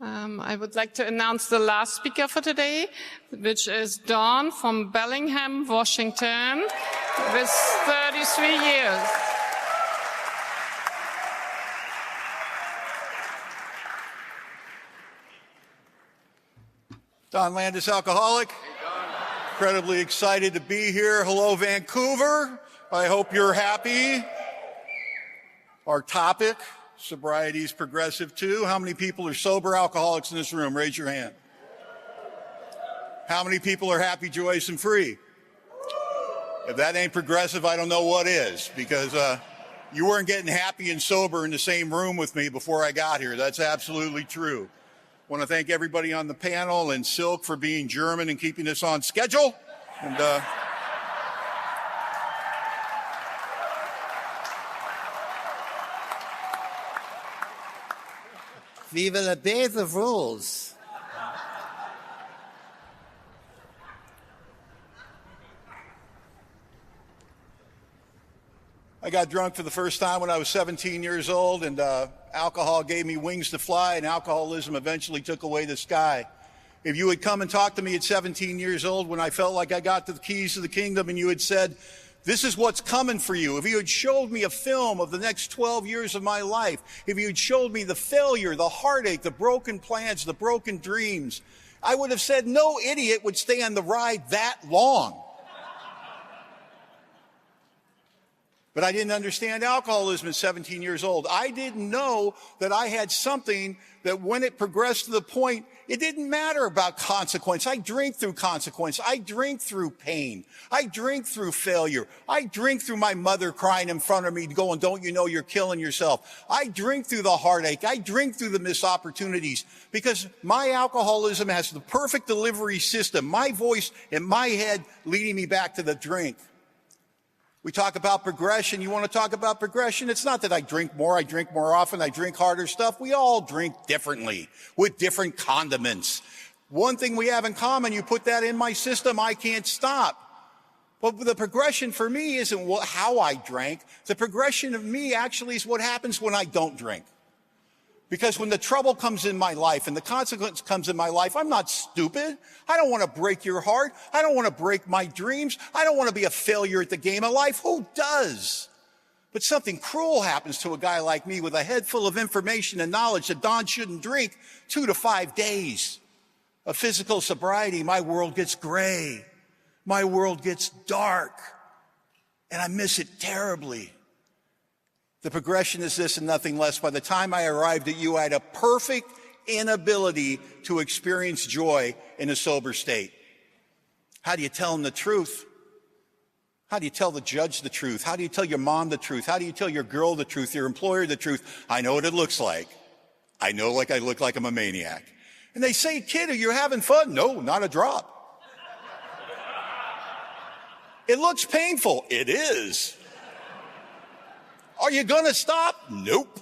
I would like to announce the last speaker for today, which is Dawn from Bellingham, Washington, with 33 years. Don Landis, alcoholic. Incredibly excited to be here. Hello, Vancouver. I hope you're happy. Our topic, sobriety is progressive too. How many people are sober alcoholics in this room? Raise your hand. How many people are happy, joyous, and free? If that ain't progressive, I don't know what is, because you weren't getting happy and sober in the same room with me before I got here. That's absolutely true. I want to thank everybody on the panel and Silk for being German and keeping us on schedule. And we will obey the rules. I got drunk for the first time when I was 17 years old, and alcohol gave me wings to fly, and alcoholism eventually took away the sky. If you had come and talked to me at 17 years old when I felt like I got the keys to the kingdom and you had said, this is what's coming for you. If you had showed me a film of the next 12 years of my life, if you had showed me the failure, the heartache, the broken plans, the broken dreams, I would have said no idiot would stay on the ride that long. But I didn't understand alcoholism at 17 years old. I didn't know that I had something that when it progressed to the point, it didn't matter about consequence. I drink through consequence. I drink through pain. I drink through failure. I drink through my mother crying in front of me going, don't you know you're killing yourself? I drink through the heartache. I drink through the missed opportunities because my alcoholism has the perfect delivery system, my voice in my head leading me back to the drink. We talk about progression. You want to talk about progression? It's not that I drink more often, I drink harder stuff. We all drink differently with different condiments. One thing we have in common, you put that in my system, I can't stop. But the progression for me isn't how I drank. The progression of me actually is what happens when I don't drink. Because when the trouble comes in my life and the consequence comes in my life, I'm not stupid. I don't want to break your heart. I don't want to break my dreams. I don't want to be a failure at the game of life. Who does? But something cruel happens to a guy like me with a head full of information and knowledge that Don shouldn't drink 2 to 5 days of physical sobriety. My world gets gray. My world gets dark. And I miss it terribly. The progression is this and nothing less. By the time I arrived at you, I had a perfect inability to experience joy in a sober state. How do you tell them the truth? How do you tell the judge the truth? How do you tell your mom the truth? How do you tell your girl the truth, your employer the truth? I know what it looks like. I know like I look like I'm a maniac. And they say, kid, are you having fun? No, not a drop. It looks painful. It is. Are you going to stop? Nope.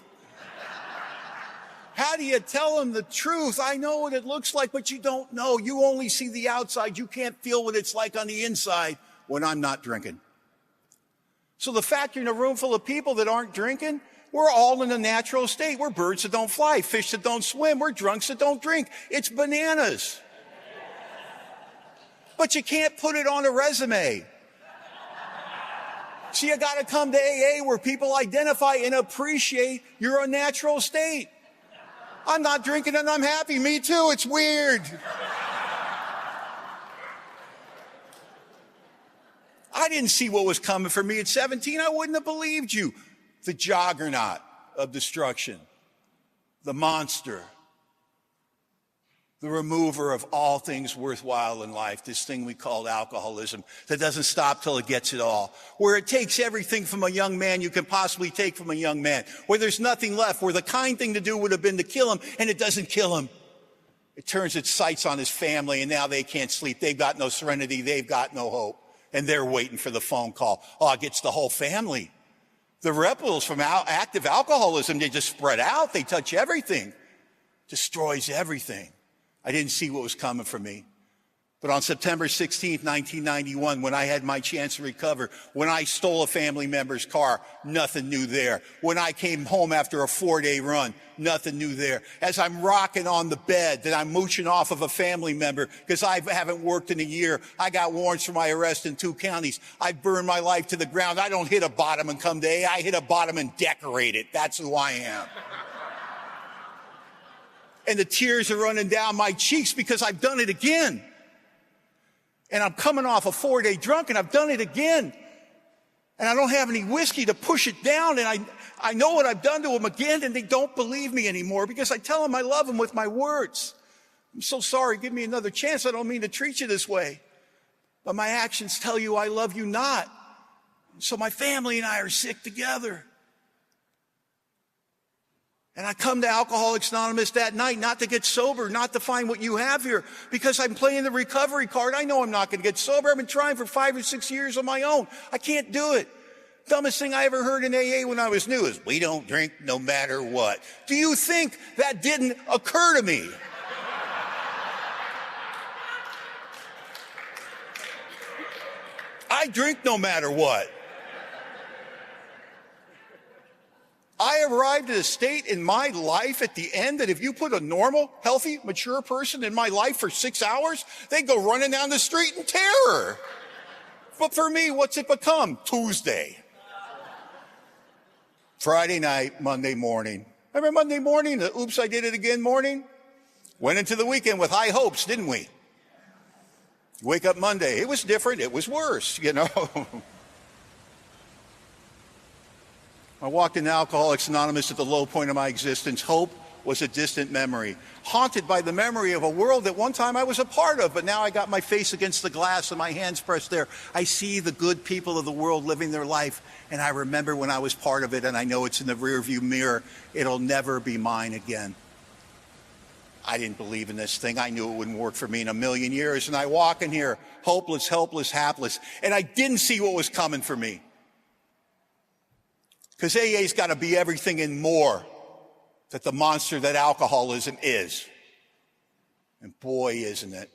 How do you tell them the truth? I know what it looks like, but you don't know. You only see the outside. You can't feel what it's like on the inside when I'm not drinking. So the fact you're in a room full of people that aren't drinking, we're all in a natural state. We're birds that don't fly, fish that don't swim. We're drunks that don't drink. It's bananas. But you can't put it on a resume. So you got to come to AA where people identify and appreciate your unnatural state. I'm not drinking and I'm happy. Me too. It's weird. I didn't see what was coming for me at 17. I wouldn't have believed you. The juggernaut of destruction, the monster, the remover of all things worthwhile in life, this thing we call alcoholism that doesn't stop till it gets it all, where it takes everything from a young man you can possibly take from a young man, where there's nothing left, where the kind thing to do would have been to kill him, and it doesn't kill him. It turns its sights on his family, and now they can't sleep. They've got no serenity. They've got no hope, and they're waiting for the phone call. Oh, it gets the whole family. The rebels from active alcoholism, they just spread out. They touch everything. Destroys everything. I didn't see what was coming for me. But on September 16th, 1991, when I had my chance to recover, when I stole a family member's car, nothing new there. When I came home after a 4-day run, nothing new there. As I'm rocking on the bed that I'm mooching off of a family member because I haven't worked in a year, I got warrants for my arrest in 2 counties. I burned my life to the ground. I don't hit a bottom and come to AA. I hit a bottom and decorate it. That's who I am. And the tears are running down my cheeks because I've done it again. And I'm coming off a 4-day drunk, and I've done it again. And I don't have any whiskey to push it down, and I know what I've done to them again, and they don't believe me anymore because I tell them I love them with my words. I'm so sorry, give me another chance. I don't mean to treat you this way. But my actions tell you I love you not. So my family and I are sick together. And I come to Alcoholics Anonymous that night not to get sober, not to find what you have here, because I'm playing the recovery card. I know I'm not going to get sober. I've been trying for 5 or 6 years on my own. I can't do it. Dumbest thing I ever heard in AA when I was new is, we don't drink no matter what. Do you think that didn't occur to me? I drink no matter what. I arrived at a state in my life at the end that if you put a normal, healthy, mature person in my life for 6 hours, they'd go running down the street in terror. But for me, what's it become? Tuesday. Friday night, Monday morning. Remember Monday morning, the oops, I did it again morning? Went into the weekend with high hopes, didn't we? Wake up Monday. It was different. It was worse, you know. I walked into Alcoholics Anonymous at the low point of my existence. Hope was a distant memory, haunted by the memory of a world that one time I was a part of, but now I got my face against the glass and my hands pressed there. I see the good people of the world living their life, and I remember when I was part of it, and I know it's in the rearview mirror. It'll never be mine again. I didn't believe in this thing. I knew it wouldn't work for me in a million years, and I walk in here hopeless, helpless, hapless, and I didn't see what was coming for me. Because AA's got to be everything and more that the monster that alcoholism is. And boy, isn't it.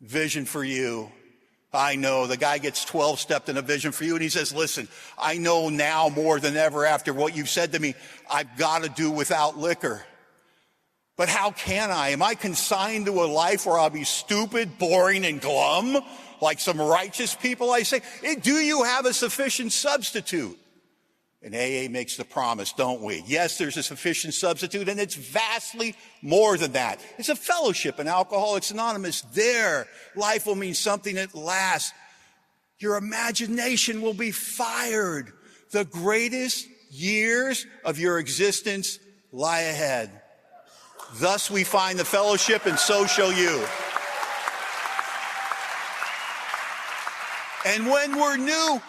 Vision for you. I know. The guy gets 12-stepped in a vision for you, and he says, listen, I know now more than ever after what you've said to me, I've got to do without liquor. But how can I? Am I consigned to a life where I'll be stupid, boring, and glum, like some righteous people? I say, do you have a sufficient substitute? And AA makes the promise, don't we? Yes, there's a sufficient substitute, and it's vastly more than that. It's a fellowship in Alcoholics Anonymous. There, life will mean something at last. Your imagination will be fired. The greatest years of your existence lie ahead. Thus we find the fellowship, and so shall you. And when we're new,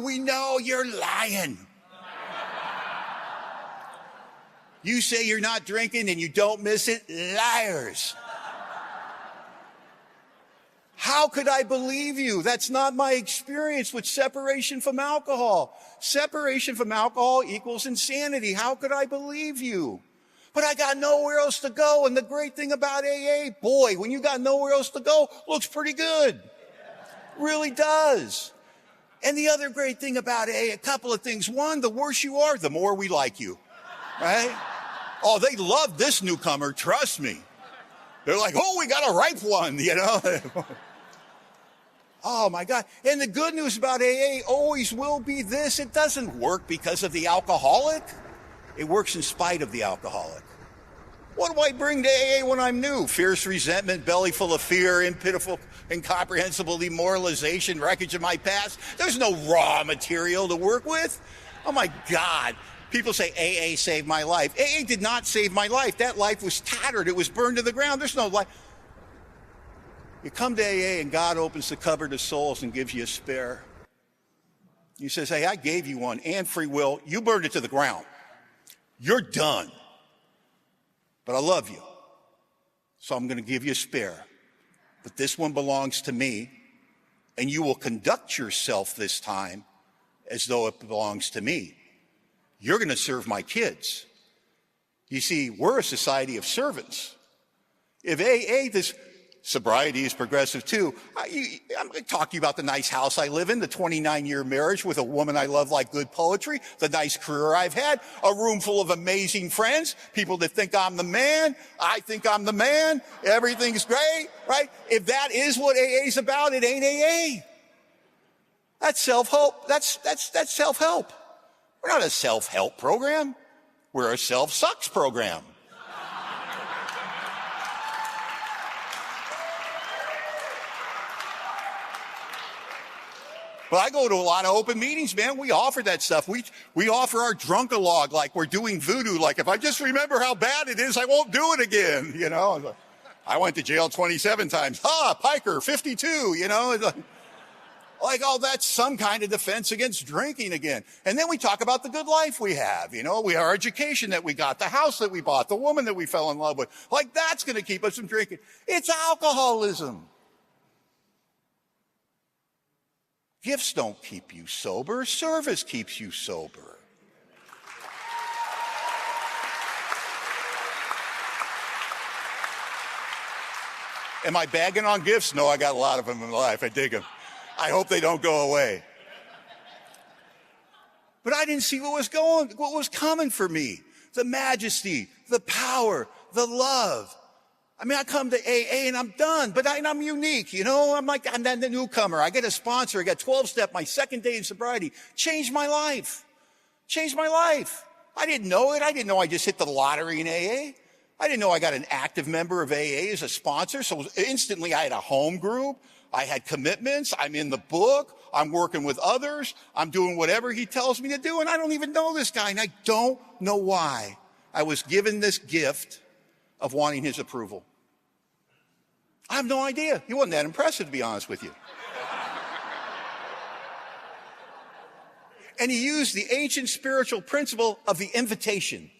we know you're lying. You say you're not drinking and you don't miss it. Liars. How could I believe you? That's not my experience with separation from alcohol. Separation from alcohol equals insanity. How could I believe you? But I got nowhere else to go. And the great thing about AA, boy, when you got nowhere else to go, looks pretty good. Really does. And the other great thing about AA, a couple of things. One, the worse you are, the more we like you. Right? Oh, they love this newcomer, trust me. They're like, oh, we got a ripe one, you know. Oh, my God. And the good news about AA always will be this. It doesn't work because of the alcoholic. It works in spite of the alcoholic. What do I bring to AA when I'm new? Fierce resentment, belly full of fear, pitiful, incomprehensible demoralization, wreckage of my past. There's no raw material to work with. Oh, my God. People say AA saved my life. AA did not save my life. That life was tattered. It was burned to the ground. There's no life. You come to AA and God opens the cupboard of souls and gives you a spare. He says, hey, I gave you one and free will. You burned it to the ground. You're done. But I love you. So I'm going to give you a spare. But this one belongs to me. And you will conduct yourself this time as though it belongs to me. You're going to serve my kids. You see, we're a society of servants. If AA, Sobriety is progressive too. I'm going to talk to you about the nice house I live in, the 29-year marriage with a woman I love like good poetry, the nice career I've had, a room full of amazing friends, people that think I'm the man. I think I'm the man. Everything's great, right? If that is what AA is about, it ain't AA. That's self-help. That's self-help. We're not a self-help program. We're a self-sucks program. But I go to a lot of open meetings, man. We offer that stuff. We offer our drunk-a-log like we're doing voodoo. Like, if I just remember how bad it is, I won't do it again, you know. I went to jail 27 times. Piker, 52, you know. Like, oh, that's some kind of defense against drinking again. And then we talk about the good life we have, you know. Our education that we got, the house that we bought, the woman that we fell in love with. Like, that's going to keep us from drinking. It's alcoholism. Gifts don't keep you sober. Service keeps you sober. Am I bagging on gifts? No, I got a lot of them in my life. I dig them. I hope they don't go away. But I didn't see what was coming for me. The majesty, the power, the love. I mean, I come to AA and I'm done, but I'm unique, you know? I'm not the newcomer. I get a sponsor. I got 12-step, my second day in sobriety. Changed my life. Changed my life. I didn't know it. I didn't know I just hit the lottery in AA. I didn't know I got an active member of AA as a sponsor. So instantly I had a home group. I had commitments. I'm in the book. I'm working with others. I'm doing whatever he tells me to do. And I don't even know this guy. And I don't know why I was given this gift of wanting his approval. I have no idea. He wasn't that impressive, to be honest with you. And he used the ancient spiritual principle of the invitation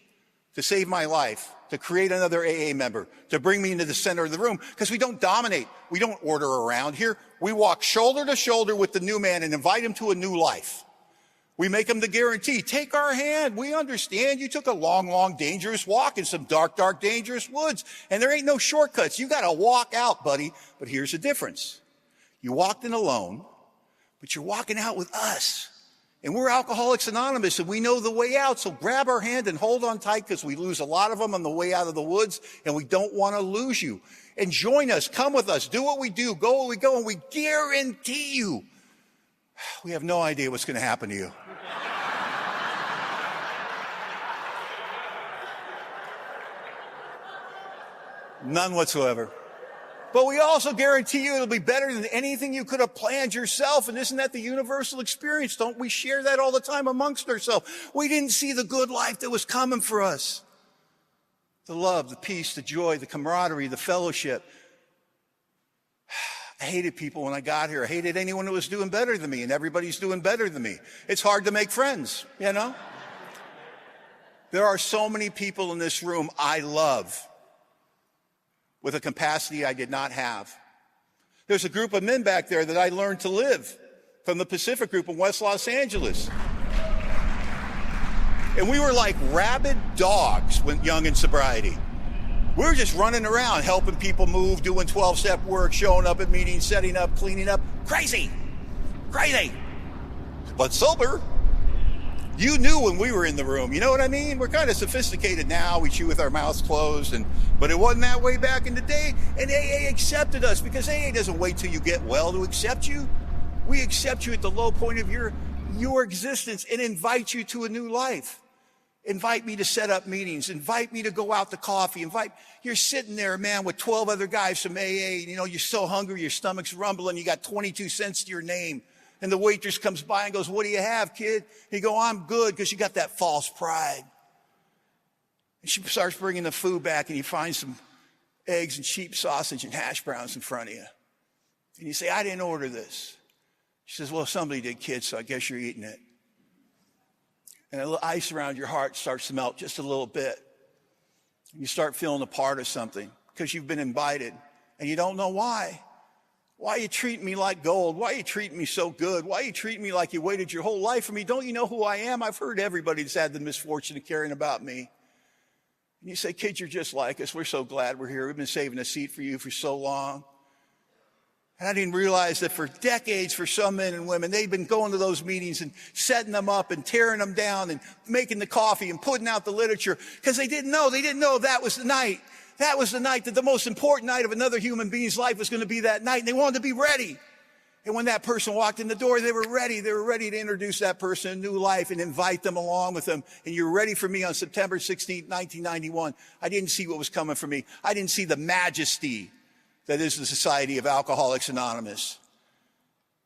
to save my life, to create another AA member, to bring me into the center of the room, because we don't dominate. We don't order around here. We walk shoulder to shoulder with the new man and invite him to a new life. We make him the guarantee. Take our hand. We understand you took a long, long, dangerous walk in some dark, dark, dangerous woods, and there ain't no shortcuts. You got to walk out, buddy. But here's the difference. You walked in alone, but you're walking out with us. And we're Alcoholics Anonymous, and we know the way out. So grab our hand and hold on tight, because we lose a lot of them on the way out of the woods, and we don't want to lose you. And join us. Come with us. Do what we do. Go where we go, and we guarantee you, we have no idea what's going to happen to you. None whatsoever. But we also guarantee you it'll be better than anything you could have planned yourself. And isn't that the universal experience? Don't we share that all the time amongst ourselves? We didn't see the good life that was coming for us. The love, the peace, the joy, the camaraderie, the fellowship. I hated people when I got here. I hated anyone who was doing better than me, and everybody's doing better than me. It's hard to make friends, you know? There are so many people in this room I love with a capacity I did not have. There's a group of men back there that I learned to live from the Pacific Group in West Los Angeles. And we were like rabid dogs when young in sobriety. We were just running around, helping people move, doing 12-step work, showing up at meetings, setting up, cleaning up. Crazy. Crazy. But sober. You knew when we were in the room. You know what I mean? We're kind of sophisticated now. We chew with our mouths closed, but it wasn't that way back in the day. And AA accepted us, because AA doesn't wait till you get well to accept you. We accept you at the low point of your existence and invite you to a new life. Invite me to set up meetings. Invite me to go out to coffee. You're sitting there, man, with 12 other guys from AA. You know, you're so hungry, your stomach's rumbling. You got 22 cents to your name. And the waitress comes by and goes, "What do you have, kid?" You go, "I'm good," because you got that false pride. And she starts bringing the food back, and you find some eggs and cheap sausage and hash browns in front of you. And you say, "I didn't order this." She says, "Well, somebody did, kid, so I guess you're eating it." And a little ice around your heart starts to melt just a little bit. And you start feeling a part of something because you've been invited, and you don't know why. Why you treat me like gold? Why you treat me so good? Why you treat me like you waited your whole life for me? Don't you know who I am? I've heard everybody's had the misfortune of caring about me. And you say, "Kid, you're just like us. We're so glad we're here. We've been saving a seat for you for so long." And I didn't realize that for decades, for some men and women, they've been going to those meetings and setting them up and tearing them down and making the coffee and putting out the literature because they didn't know that was the night. That was the night, that the most important night of another human being's life was going to be that night, and they wanted to be ready. And when that person walked in the door, they were ready. They were ready to introduce that person to new life and invite them along with them. And you're ready for me on September 16th, 1991. I didn't see what was coming for me. I didn't see the majesty that is the Society of Alcoholics Anonymous.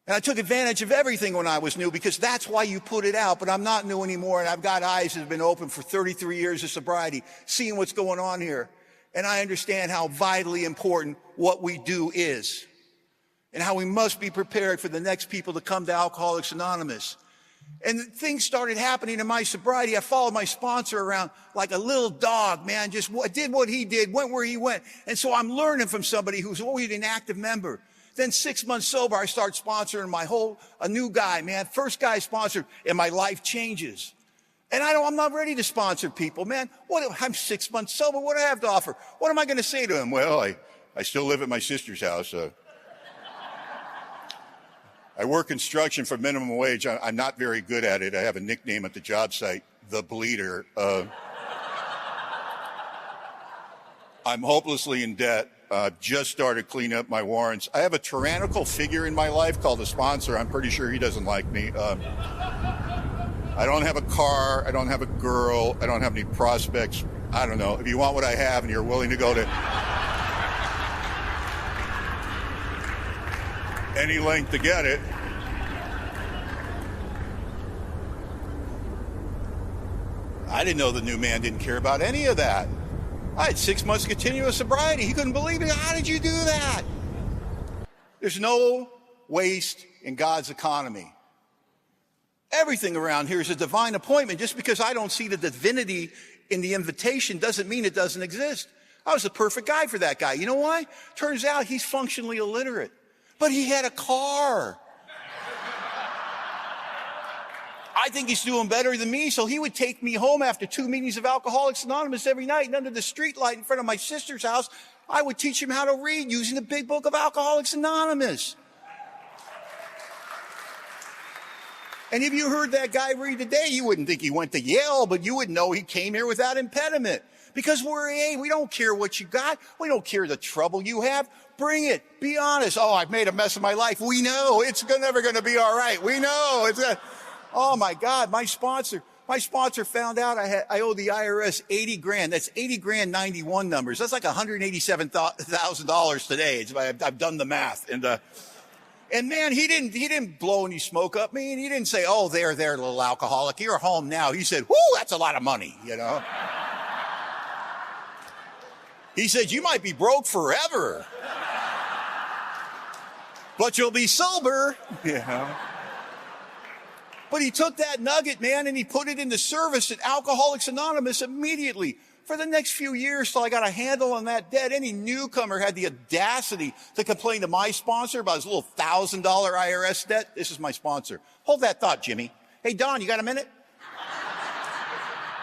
And I took advantage of everything when I was new because that's why you put it out. But I'm not new anymore, and I've got eyes that have been open for 33 years of sobriety, seeing what's going on here. And I understand how vitally important what we do is and how we must be prepared for the next people to come to Alcoholics Anonymous. And things started happening in my sobriety. I followed my sponsor around like a little dog, man, just did what he did, went where he went. And so I'm learning from somebody who's always an active member. Then 6 months sober, I start sponsoring a new guy, man, first guy sponsored, and my life changes. And I'm not ready to sponsor people, man. I'm 6 months sober. What do I have to offer? What am I going to say to him? Well, I still live at my sister's house. I work construction for minimum wage. I'm not very good at it. I have a nickname at the job site, the Bleeder. I'm hopelessly in debt. I've just started cleaning up my warrants. I have a tyrannical figure in my life called a sponsor. I'm pretty sure he doesn't like me. I don't have a car. I don't have a girl. I don't have any prospects. I don't know. If you want what I have and you're willing to go to any length to get it. I didn't know the new man didn't care about any of that. I had 6 months continuous sobriety. He couldn't believe it. How did you do that? There's no waste in God's economy. Everything around here is a divine appointment. Just because I don't see the divinity in the invitation doesn't mean it doesn't exist. I was the perfect guy for that guy. You know why? Turns out he's functionally illiterate. But he had a car. I think he's doing better than me, so he would take me home after 2 meetings of Alcoholics Anonymous every night, and under the street light in front of my sister's house, I would teach him how to read using the big book of Alcoholics Anonymous. And if you heard that guy read today, you wouldn't think he went to Yale, but you would know he came here without impediment. Because we're AA, we don't care what you got. We don't care the trouble you have. Bring it. Be honest. Oh, I've made a mess of my life. We know. It's never going to be all right. We know. Oh, my God. My sponsor found out I owe the IRS 80 grand. That's 80 grand 91 numbers. That's like $187,000 today. I've done the math. And man, he didn't blow any smoke up me. And he didn't say, oh, there, little alcoholic. You're home now. He said, whoo, that's a lot of money, you know. He said, you might be broke forever, but you'll be sober, you know. But he took that nugget, man, and he put it into service at Alcoholics Anonymous immediately. For the next few years till I got a handle on that debt, any newcomer had the audacity to complain to my sponsor about his little $1,000 IRS debt. This is my sponsor. Hold that thought, Jimmy. Hey, Don, you got a minute?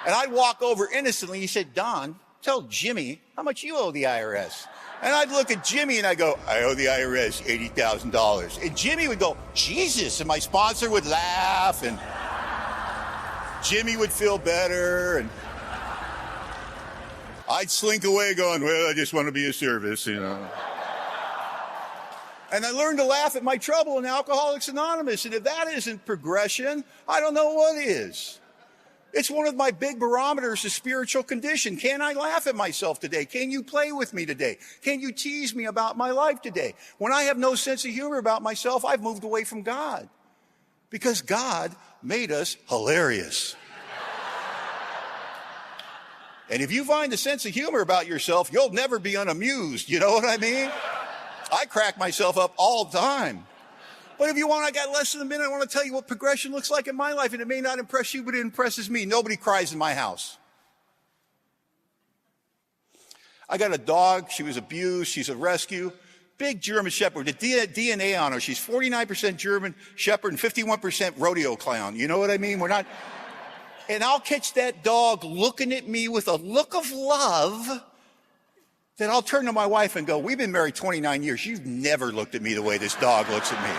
And I'd walk over innocently. He said, Don, tell Jimmy how much you owe the IRS. And I'd look at Jimmy and I go, I owe the IRS $80,000. And Jimmy would go, Jesus. And my sponsor would laugh and Jimmy would feel better. And I'd slink away going, well, I just want to be of service, you know. And I learned to laugh at my trouble in Alcoholics Anonymous. And if that isn't progression, I don't know what is. It's one of my big barometers of spiritual condition. Can I laugh at myself today? Can you play with me today? Can you tease me about my life today? When I have no sense of humor about myself, I've moved away from God. Because God made us hilarious. And if you find a sense of humor about yourself, you'll never be unamused. You know what I mean? I crack myself up all the time. But if you want, I got less than a minute. I want to tell you what progression looks like in my life. And it may not impress you, but it impresses me. Nobody cries in my house. I got a dog. She was abused. She's a rescue. Big German Shepherd. The DNA on her. She's 49% German Shepherd and 51% rodeo clown. You know what I mean? We're not... And I'll catch that dog looking at me with a look of love then I'll turn to my wife and go, we've been married 29 years. You've never looked at me the way this dog looks at me.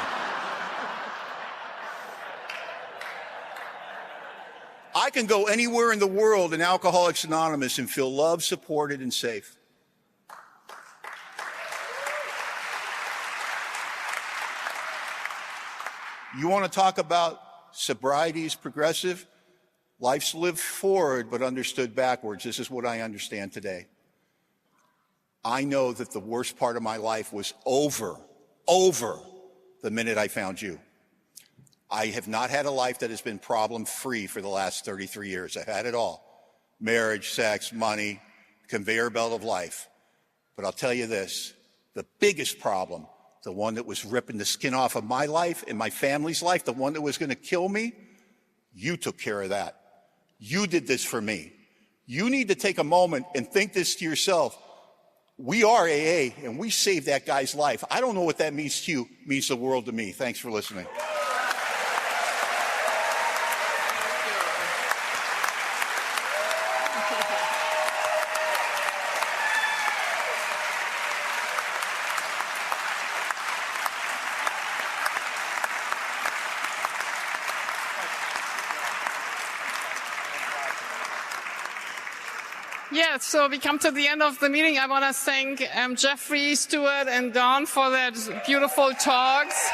I can go anywhere in the world in Alcoholics Anonymous and feel loved, supported, and safe. You want to talk about sobriety is progressive? Life's lived forward but understood backwards. This is what I understand today. I know that the worst part of my life was over the minute I found you. I have not had a life that has been problem-free for the last 33 years. I've had it all. Marriage, sex, money, conveyor belt of life. But I'll tell you this, the biggest problem, the one that was ripping the skin off of my life and my family's life, the one that was going to kill me, you took care of that. You did this for me. You need to take a moment and think this to yourself. We are AA, and we saved that guy's life. I don't know what that means to you. It means the world to me. Thanks for listening. Yeah, so we come to the end of the meeting. I want to thank Jeffrey, Stuart, and Don for their beautiful talks.